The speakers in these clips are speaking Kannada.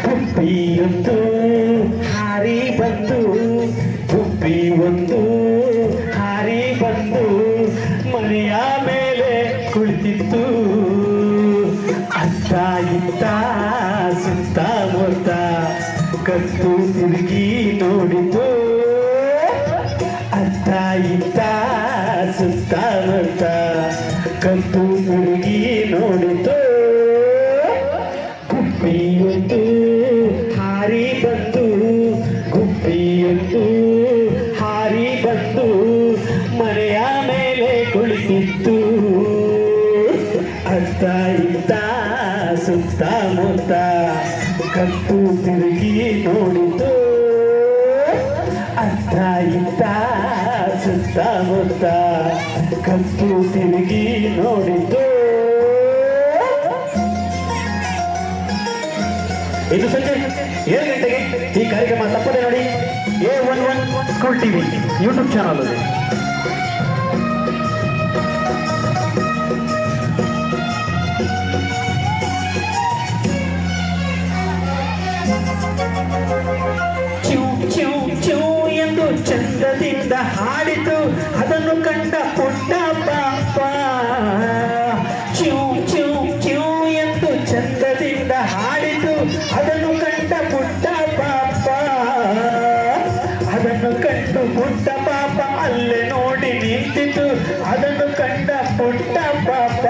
ಗುಬ್ಬಿಯೊಂದು ಹಾರಿ ಬಂದು ಗುಬ್ಬಿ ಒಂದು ಹಾರಿ ಬಂದು ಮನೆಯ ಮೇಲೆ ಕುಳಿತಿತ್ತು. ಅತ್ತ ಇತ್ತ ಸುತ್ತಮುತ್ತ ಕತ್ತು ತಿರುಗಿ ನೋಡಿತು. ಅತ್ತ ಇತ್ತ ಸುತ್ತಮುತ್ತ ಕತ್ತು ತಿರುಗಿ ನೋಡಿತು. ಗುಬ್ಬಿಯೊಂದು ಹಾರಿ ಬಂದು ಗುಬ್ಬಿಯೊಂದು ಹಾರಿ ಬಂದು ಮನೆಯ ಮೇಲೆ ಕುಳಿತಿತ್ತು. ಅತ್ತ ಇತ್ತ ಸುತ್ತಮುತ್ತ ಕತ್ತು ತಿರುಗಿ ನೋಡಿತು. ಅತ್ತ ಇತ್ತ ಸುತ್ತಮುತ್ತ ಕತ್ತು ತಿರುಗಿ ನೋಡಿತು. ಇದು ಸಂಜೆ 7 ಗಂಟೆಗೆ ಈ ಕಾರ್ಯಕ್ರಮ ತಪ್ಪದೆ ನೋಡಿ. A11 school TV YouTube channel ಅಲ್ಲಿ. ಚೂ ಚೂ ಚೂ ಎಂದು ಚಂದದಿಂದ ಹಾಡಿತು. ಅದನ್ನು ಕಂಡ ಪುಟ್ಟ ಪಾಪ ಚೂ ಚೂ ಚೂ ಎಂದು ಚಂದದಿಂದ ಹಾಡಿತು. ಅದನ್ನು ಕಂಡ ಪುಟ್ಟ ಪಾಪ ಅದನ್ನು ಕಂಡು ಪುಟ್ಟ ಪಾಪ ಅಲ್ಲೇ ನೋಡಿ ನಿಂತಿತು. ಅದನ್ನು ಕಂಡ ಪುಟ್ಟ ಪಾಪ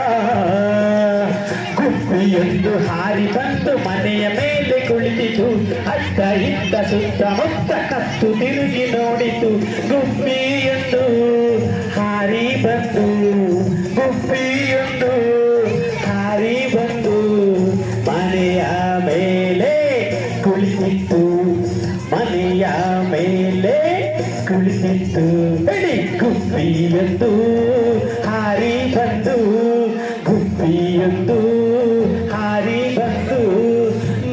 ಗುಬ್ಬಿಯೊಂದು ಹಾರಿ ಬಂದು ಮನೆಯ ಮೇಲೆ ಕುಳಿತಿತು. ಅತ್ತ ಇತ್ತ ಸುತ್ತಮುತ್ತ ಕತ್ತು ತಿರುಗಿ ನೋಡಿತು. ಗುಬ್ಬಿಯೊಂದು ಹಾರಿ ಬಂದು ಗುಬ್ಬಿಯೊಂದು ಹಾರಿ ಬಂದು ಮನೆಯ ಮೇಲೆ ಕುಳಿತಿತ್ತು. ಮನೆಯ ಮೇಲೆ ಕುಳಿತಿತ್ತು. ಬೆಳಿ ಗುಬ್ಬಿಯೊಂದು ಹಾರಿ ಬಂದು ಗುಬ್ಬಿಯೊಂದು ಹಾರಿ ಬಂದು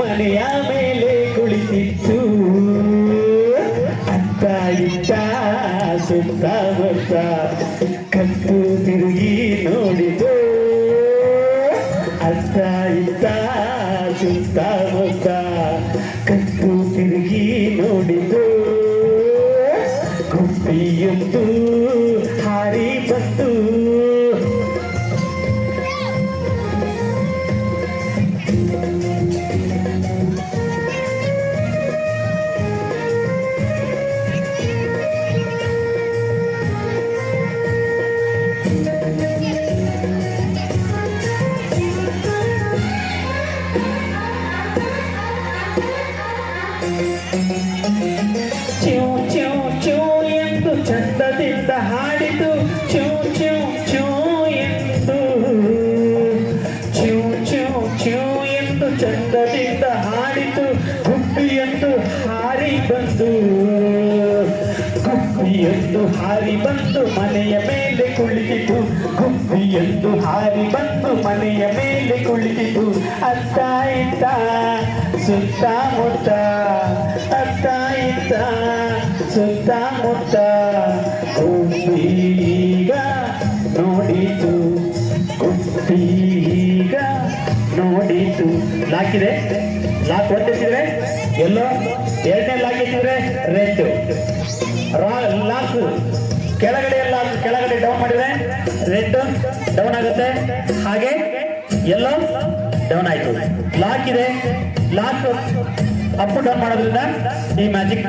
ಮನೆಯ ಮೇಲೆ ಕುಳಿತಿತ್ತು. ಅತ್ತ ಇತ್ತ ಸುತ್ತಮುತ್ತ ಕತ್ತು ತಿರುಗಿ ನೋಡಿತು. ಅತ್ತ ಇತ್ತ ಸುತ್ತಮುತ್ತ ಕತ್ತು ತಿರುಗಿ ನೋಡಿತು. ಗುಬ್ಬಿಯೊಂದು ಹಾರಿ ಬಂದು ಚೂ ಚೂ ಚೂ ಎಂದು ಚಂದದಿಂದ ಹಾಡಿತು. ಚೂ ಚೂ ಚೂ ಎಂದು ಚೂ ಚೂ ಚೂ ಎಂದು ಚಂದದಿಂದ ಹಾಡಿತು. ಗುಬ್ಬಿಯೊಂದು ಹಾರಿ ಬಂದು ಗುಬ್ಬಿಯೊಂದು ಹಾರಿ ಬಂದು ಮನೆಯ ಮೇಲೆ ಕುಳಿತಿತು. ಗುಬ್ಬಿಯೊಂದು ಹಾರಿ ಬಂದು ಮನೆಯ ಮೇಲೆ ಕುಳಿತಿತು. ಅತ್ತ ಇತ್ತ ಸುತ್ತಮುತ್ತ ಅತ್ತ ಇತ್ತ ಸುತ್ತಮುತ್ತ ಗುಬ್ಬೀಗ ನೋಡಿತು. ಗುಬ್ಬೀಗ ನೋಡಿತು. ಲಾಕಿದೆ. ಲಾಕ್ ಹೊಂದಿಸಿದ್ರೆ ಎಲ್ಲೋ, ಎರಡನೇ ಲಾಕ್ ಇಟ್ಟಿದ್ರೆ ರೆಡ್. ಲಾಕ್ ಕೆಳಗಡೆ ಕೆಳಗಡೆ ಡೌನ್ ಮಾಡಿದ್ರೆ ರೆಡ್ ಡೌನ್ ಆಗುತ್ತೆ. ಹಾಗೆ ಎಲ್ಲೋ ಡೌನ್ ಆಯ್ತು. ಲಾಕ್ ಇದೆ. ಲಾಕ್ ಅಪ್ ಡೌನ್ ಮಾಡೋದ್ರಿಂದ ಈ ಮ್ಯಾಜಿಕ್